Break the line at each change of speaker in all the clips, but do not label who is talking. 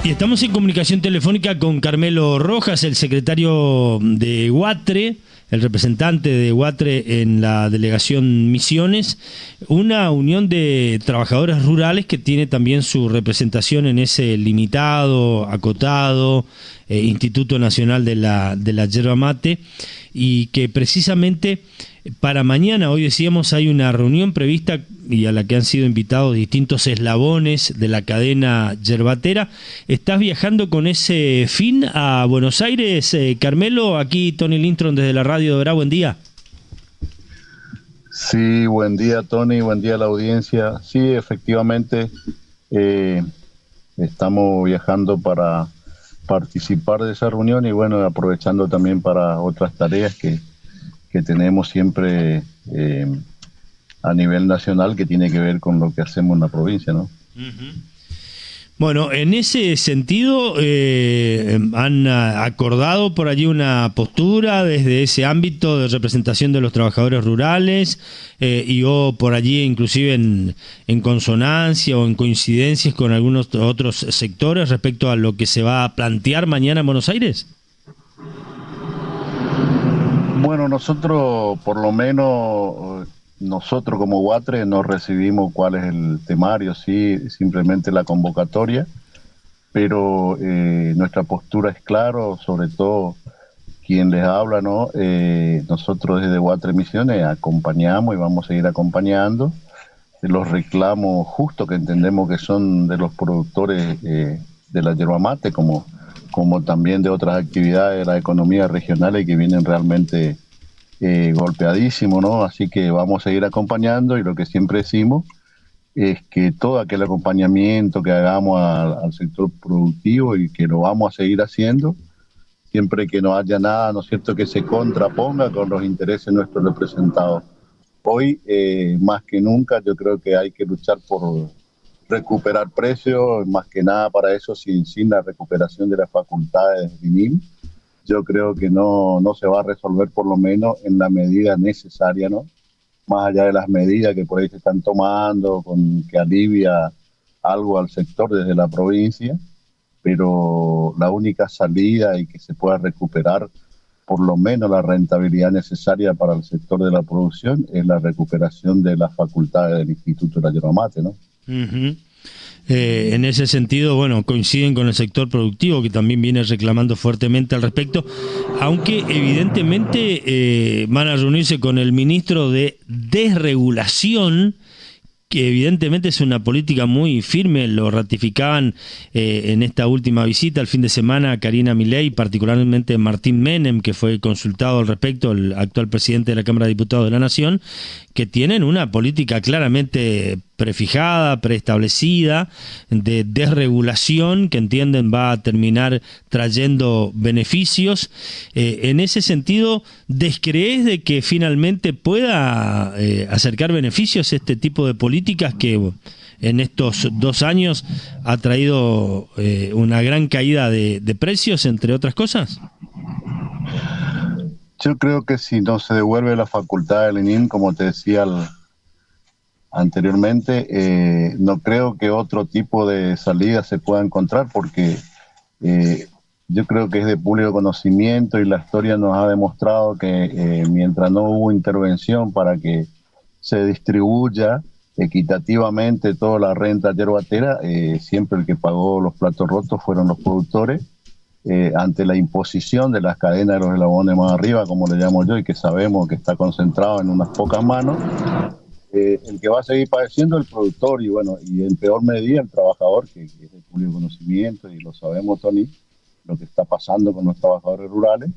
Y estamos en comunicación telefónica con Carmelo Rojas, el secretario de UATRE, el representante de UATRE en la delegación Misiones, una unión de trabajadores rurales que tiene también su representación en ese limitado, acotado Instituto Nacional de la Yerba Mate, y que precisamente para mañana, hoy decíamos, hay una reunión prevista y a la que han sido invitados distintos eslabones de la cadena yerbatera. ¿Estás viajando con ese fin a Buenos Aires, Carmelo? Aquí Tony Lindstrom desde la Radio Dorá, buen día.
Sí, buen día Tony, buen día a la audiencia. Sí, efectivamente, estamos viajando para participar de esa reunión y bueno, aprovechando también para otras tareas que tenemos siempre a nivel nacional, que tiene que ver con lo que hacemos en la provincia, ¿no?
Uh-huh. Bueno, en ese sentido, ¿han acordado por allí una postura desde ese ámbito de representación de los trabajadores rurales o por allí inclusive en consonancia o en coincidencias con algunos otros sectores respecto a lo que se va a plantear mañana en Buenos Aires?
Bueno, nosotros, por lo menos, nosotros como UATRE no recibimos cuál es el temario, sí, simplemente la convocatoria, pero nuestra postura es claro, sobre todo quien les habla, ¿no? Nosotros desde UATRE Misiones acompañamos y vamos a seguir acompañando los reclamos justos que entendemos que son de los productores de la yerba mate, como también de otras actividades de la economía regional y que vienen realmente golpeadísimos, ¿no? Así que vamos a seguir acompañando, y lo que siempre decimos es que todo aquel acompañamiento que hagamos al sector productivo, y que lo vamos a seguir haciendo, siempre que no haya nada, ¿no es cierto?, que se contraponga con los intereses de nuestros representados. Hoy, más que nunca, yo creo que hay que luchar por recuperar precios, más que nada para eso, sin la recuperación de las facultades de INIM, yo creo que no se va a resolver, por lo menos en la medida necesaria, ¿no? Más allá de las medidas que por ahí se están tomando, que alivia algo al sector desde la provincia, pero la única salida y que se pueda recuperar por lo menos la rentabilidad necesaria para el sector de la producción es la recuperación de las facultades del Instituto de la Yerba Mate, ¿no?
Uh-huh. En ese sentido, bueno, coinciden con el sector productivo, que también viene reclamando fuertemente al respecto, aunque evidentemente van a reunirse con el ministro de Desregulación, que evidentemente es una política muy firme. Lo ratificaban en esta última visita el fin de semana Karina Milei, particularmente Martín Menem, que fue consultado al respecto, el actual presidente de la Cámara de Diputados de la Nación, que tienen una política claramente prefijada, preestablecida, de desregulación, que entienden va a terminar trayendo beneficios. En ese sentido, ¿descrees de que finalmente pueda acercar beneficios este tipo de políticas que en estos 2 años ha traído una gran caída de precios, entre otras cosas?
Yo creo que si no se devuelve la facultad del INIM, como te decía anteriormente, no creo que otro tipo de salida se pueda encontrar, porque yo creo que es de público conocimiento y la historia nos ha demostrado que mientras no hubo intervención para que se distribuya equitativamente toda la renta yerbatera, siempre el que pagó los platos rotos fueron los productores, ante la imposición de las cadenas de los eslabones más arriba, como le llamo yo, y que sabemos que está concentrado en unas pocas manos. El que va a seguir padeciendo es el productor, y bueno, y en peor medida el trabajador, que es de público conocimiento, y lo sabemos, Tony, lo que está pasando con los trabajadores rurales,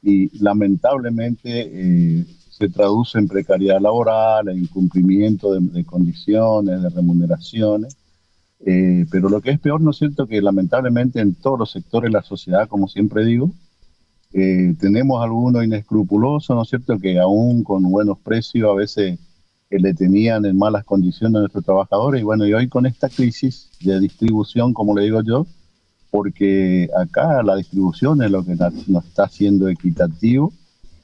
y lamentablemente se traduce en precariedad laboral, en incumplimiento de condiciones, de remuneraciones, pero lo que es peor, ¿no es cierto?, que lamentablemente en todos los sectores de la sociedad, como siempre digo, tenemos algunos inescrupulosos, ¿no es cierto?, que aún con buenos precios a veces le tenían en malas condiciones a nuestros trabajadores. Y bueno, y hoy con esta crisis de distribución, como le digo yo, porque acá la distribución es lo que nos está haciendo equitativo.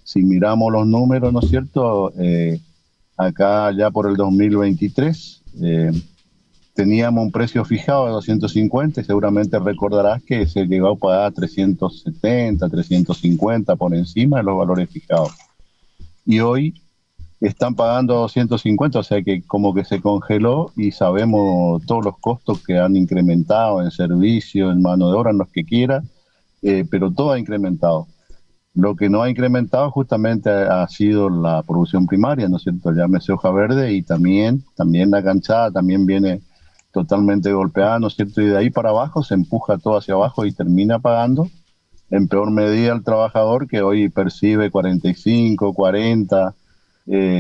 Si miramos los números, ¿no es cierto?, acá ya por el 2023, teníamos un precio fijado de 250 y seguramente recordarás que se llegó a pagar 370, 350 por encima de los valores fijados. Y hoy están pagando 250, o sea que como que se congeló y sabemos todos los costos que han incrementado en servicio, en mano de obra, en los que quiera, pero todo ha incrementado. Lo que no ha incrementado justamente ha sido la producción primaria, ¿no es cierto? Llámese hoja verde y también la canchada también viene totalmente golpeada, ¿no es cierto? Y de ahí para abajo se empuja todo hacia abajo y termina pagando en peor medida al trabajador, que hoy percibe 45, 40,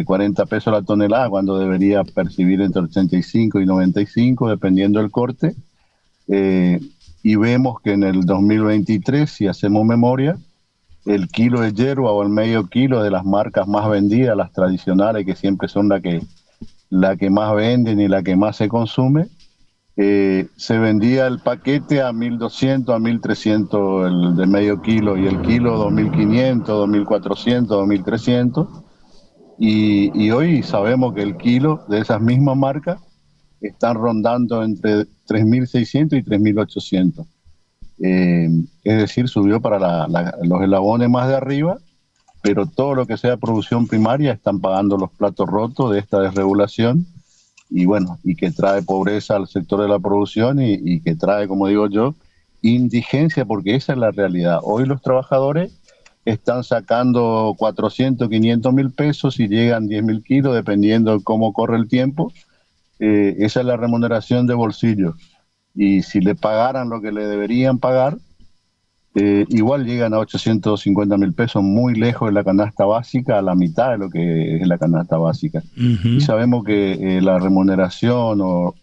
40 pesos la tonelada, cuando debería percibir entre 85 y 95, dependiendo del corte. Y vemos que en el 2023, si hacemos memoria, el kilo de yerba o el medio kilo de las marcas más vendidas, las tradicionales, que siempre son la que más venden y la que más se consume, se vendía el paquete a 1.200, a 1.300 el de medio kilo, y el kilo 2.500, 2.400, 2.300, y hoy sabemos que el kilo de esas mismas marcas están rondando entre 3.600 y 3.800. Es decir, subió para los eslabones más de arriba, pero todo lo que sea producción primaria están pagando los platos rotos de esta desregulación, y bueno, y que trae pobreza al sector de la producción y que trae, como digo yo, indigencia, porque esa es la realidad. Hoy los trabajadores están sacando 400, 500 mil pesos y llegan 10.000 kilos, dependiendo de cómo corre el tiempo. Esa es la remuneración de bolsillo. Y si le pagaran lo que le deberían pagar, igual llegan a 850 mil pesos, muy lejos de la canasta básica, a la mitad de lo que es la canasta básica. Y sabemos que la remuneración o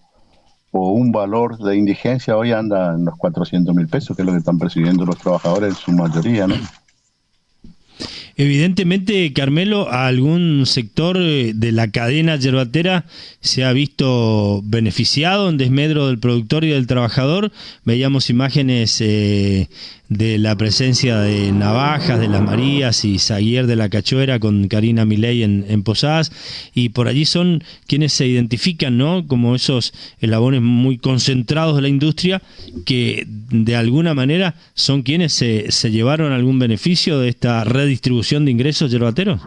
un valor de indigencia hoy anda en los 400 mil pesos, que es lo que están percibiendo los trabajadores en su mayoría, ¿no?
Evidentemente, Carmelo, a algún sector de la cadena yerbatera se ha visto beneficiado en desmedro del productor y del trabajador. Veíamos imágenes de la presencia de Navajas, de Las Marías y Zaguier de la Cachuera con Karina Milei en Posadas, y por allí son quienes se identifican, ¿no?, como esos eslabones muy concentrados de la industria, que de alguna manera son quienes se llevaron algún beneficio de esta redistribución de ingresos yerbateros.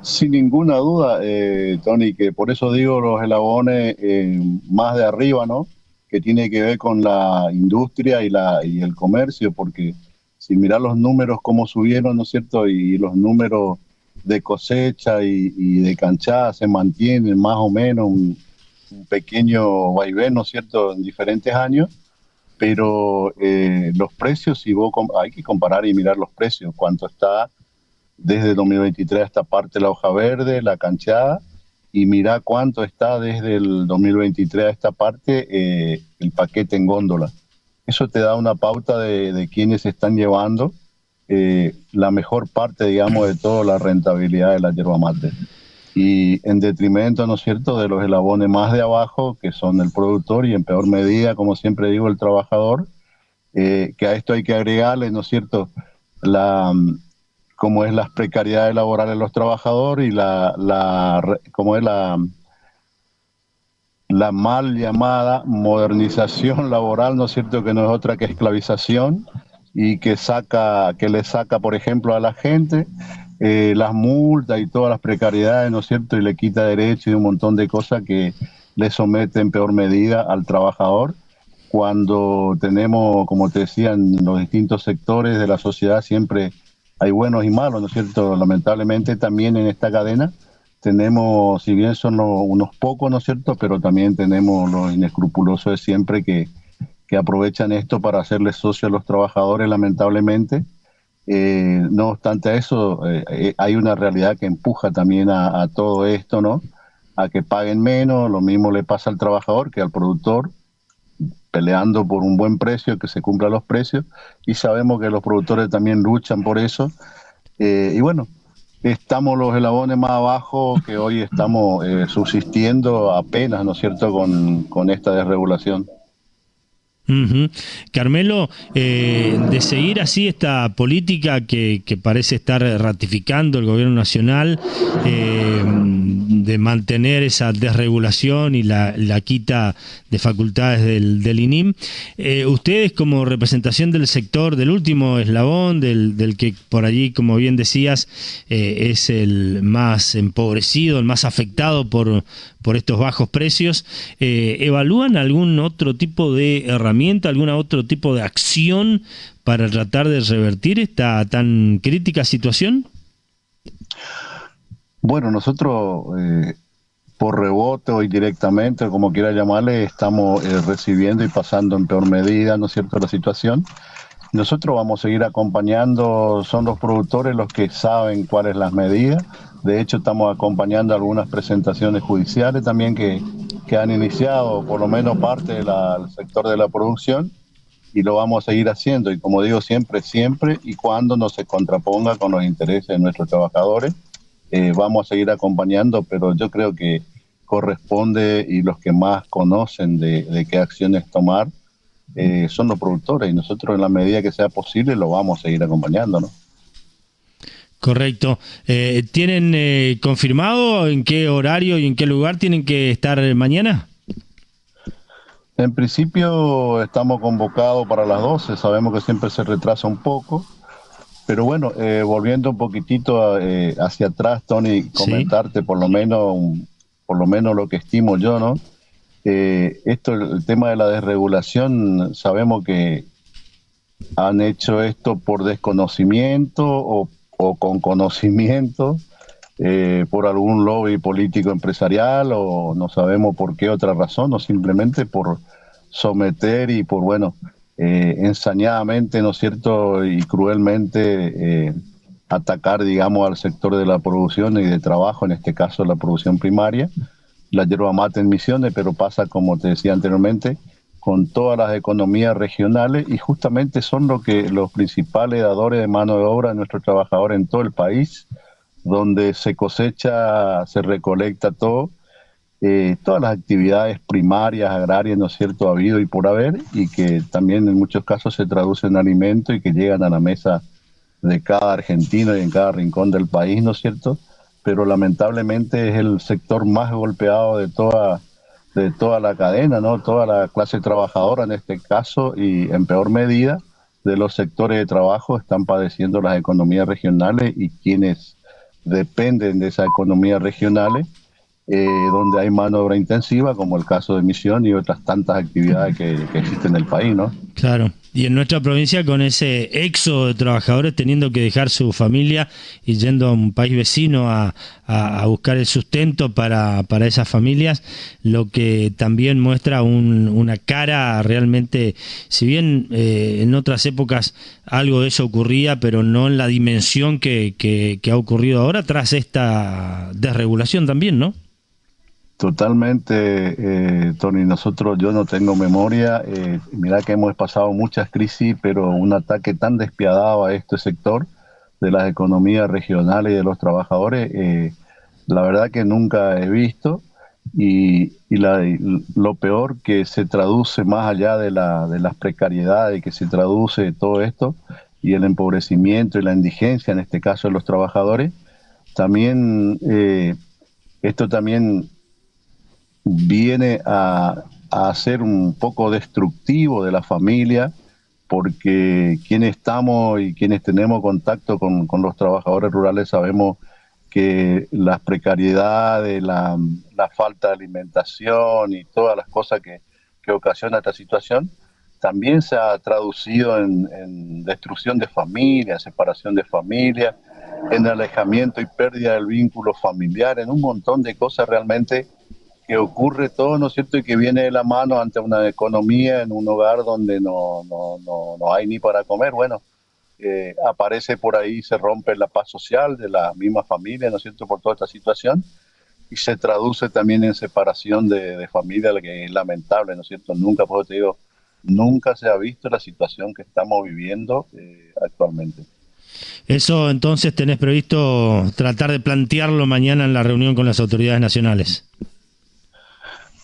Sin ninguna duda, Tony, que por eso digo los eslabones más de arriba, ¿no?, que tiene que ver con la industria y el comercio, porque si mirar los números cómo subieron, ¿no es cierto?, y los números de cosecha y de canchada se mantienen más o menos un pequeño vaivén, ¿no es cierto?, en diferentes años, pero los precios, si vos hay que comparar y mirar los precios, cuánto está desde 2023 a esta parte la hoja verde, la canchada, y mira cuánto está desde el 2023 a esta parte el paquete en góndola. Eso te da una pauta de quiénes están llevando la mejor parte, digamos, de toda la rentabilidad de la yerba mate. Y en detrimento, ¿no es cierto?, de los eslabones más de abajo, que son el productor y en peor medida, como siempre digo, el trabajador, que a esto hay que agregarle, ¿no es cierto?, como es las precariedades laborales de los trabajadores y como es la mal llamada modernización laboral, ¿no es cierto?, que no es otra que esclavización, y que le saca, por ejemplo, a la gente las multas y todas las precariedades, ¿no es cierto?, y le quita derechos y un montón de cosas que le somete en peor medida al trabajador, cuando tenemos, como te decía, en los distintos sectores de la sociedad siempre hay buenos y malos, ¿no es cierto? Lamentablemente también en esta cadena tenemos, si bien son unos pocos, ¿no es cierto?, pero también tenemos los inescrupulosos de siempre que aprovechan esto para hacerles socio a los trabajadores, lamentablemente. No obstante eso, hay una realidad que empuja también a todo esto, ¿no?, a que paguen menos. Lo mismo le pasa al trabajador que al productor, peleando por un buen precio, que se cumplan los precios, y sabemos que los productores también luchan por eso. Y bueno, estamos los eslabones más abajo, que hoy estamos subsistiendo apenas, ¿no es cierto?, con esta desregulación.
Carmelo, de seguir así esta política que parece estar ratificando el gobierno nacional, de mantener esa desregulación y la quita de facultades del INIM. Ustedes, como representación del sector, del último eslabón, del que por allí, como bien decías, es el más empobrecido, el más afectado por estos bajos precios, ¿evalúan algún otro tipo de herramienta, algún otro tipo de acción para tratar de revertir esta tan crítica situación?
Bueno, nosotros por rebote o indirectamente, como quiera llamarle, estamos recibiendo y pasando en peor medida, ¿no es cierto?, la situación. Nosotros vamos a seguir acompañando, son los productores los que saben cuáles las medidas. De hecho, estamos acompañando algunas presentaciones judiciales también que han iniciado, por lo menos parte del sector de la producción, y lo vamos a seguir haciendo. Y como digo, siempre y cuando no se contraponga con los intereses de nuestros trabajadores, vamos a seguir acompañando, pero yo creo que corresponde, y los que más conocen de qué acciones tomar, son los productores, y nosotros en la medida que sea posible lo vamos a seguir acompañando, ¿no?
Correcto. ¿Tienen confirmado en qué horario y en qué lugar tienen que estar mañana?
En principio estamos convocados para las 12, sabemos que siempre se retrasa un poco, pero bueno, volviendo un poquitito hacia atrás, Tony, comentarte por lo menos lo que estimo yo, ¿no? El tema de la desregulación, sabemos que han hecho esto por desconocimiento o con conocimiento, por algún lobby político empresarial, o no sabemos por qué otra razón, o simplemente por someter y por, bueno, ensañadamente, ¿no es cierto?, y cruelmente atacar, digamos, al sector de la producción y de trabajo, en este caso la producción primaria, la yerba mate en Misiones, pero pasa, como te decía anteriormente, con todas las economías regionales, y justamente son los principales dadores de mano de obra de nuestros trabajadores en todo el país, donde se cosecha, se recolecta todo, todas las actividades primarias, agrarias, ¿no es cierto?, ha habido y por haber, y que también en muchos casos se traducen en alimentos y que llegan a la mesa de cada argentino y en cada rincón del país, ¿no es cierto?, pero lamentablemente es el sector más golpeado de toda la cadena, ¿no? Toda la clase trabajadora en este caso, y en peor medida de los sectores de trabajo están padeciendo las economías regionales, y quienes dependen de esas economías regionales, donde hay mano de obra intensiva, como el caso de Misión y otras tantas actividades que existen en el país, ¿no?
Claro. Y en nuestra provincia, con ese éxodo de trabajadores teniendo que dejar su familia y yendo a un país vecino a buscar el sustento para esas familias, lo que también muestra una cara realmente, si bien en otras épocas algo de eso ocurría, pero no en la dimensión que ha ocurrido ahora tras esta desregulación también, ¿no?
Totalmente, Tony. Yo no tengo memoria. Mirá que hemos pasado muchas crisis, pero un ataque tan despiadado a este sector de las economías regionales y de los trabajadores, la verdad que nunca he visto. Y lo peor, que se traduce más allá de las precariedades, que se traduce todo esto, y el empobrecimiento y la indigencia, en este caso de los trabajadores, también esto también viene a ser un poco destructivo de la familia, porque quienes estamos y quienes tenemos contacto con los trabajadores rurales sabemos que las precariedades, la falta de alimentación y todas las cosas que ocasiona esta situación, también se ha traducido en destrucción de familias, separación de familias, en alejamiento y pérdida del vínculo familiar, en un montón de cosas realmente que ocurre todo, ¿no es cierto?, y que viene de la mano ante una economía en un hogar donde no hay ni para comer. Bueno, aparece por ahí, se rompe la paz social de la misma familia, ¿no es cierto?, por toda esta situación, y se traduce también en separación de familia, lo que es lamentable, ¿no es cierto? Nunca, por eso te digo, nunca se ha visto la situación que estamos viviendo actualmente.
Eso entonces tenés previsto tratar de plantearlo mañana en la reunión con las autoridades nacionales.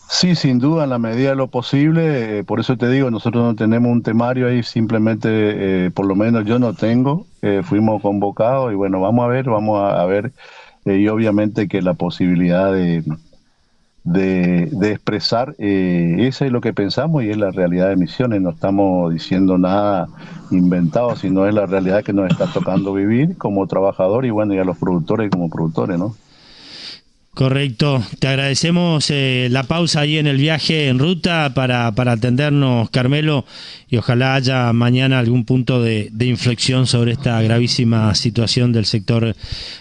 Sí, sin duda, en la medida de lo posible. Por eso te digo, nosotros no tenemos un temario ahí, simplemente, por lo menos yo no tengo. Fuimos convocados y bueno, vamos a ver y obviamente que la posibilidad de expresar, eso es lo que pensamos y es la realidad de Misiones. No estamos diciendo nada inventado, sino es la realidad que nos está tocando vivir como trabajador y bueno, y a los productores como productores, ¿no?
Correcto. Te agradecemos la pausa ahí en el viaje en ruta para atendernos, Carmelo, y ojalá haya mañana algún punto de inflexión sobre esta gravísima situación del sector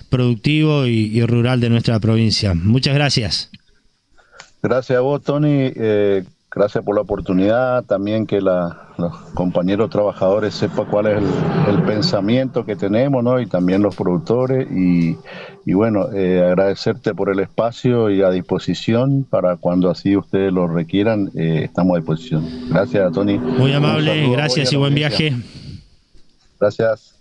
productivo y rural de nuestra provincia. Muchas gracias.
Gracias a vos, Tony. Gracias por la oportunidad. También que los compañeros trabajadores sepan cuál es el pensamiento que tenemos, ¿no? Y también los productores. Y bueno, agradecerte por el espacio y a disposición para cuando así ustedes lo requieran. Estamos a disposición. Gracias, Tony.
Muy amable, gracias y buen viaje.
Gracias.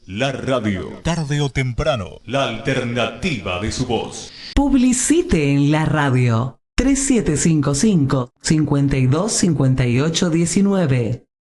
La radio, tarde o temprano, la alternativa de su voz.
Publicite en la radio. 3755 525819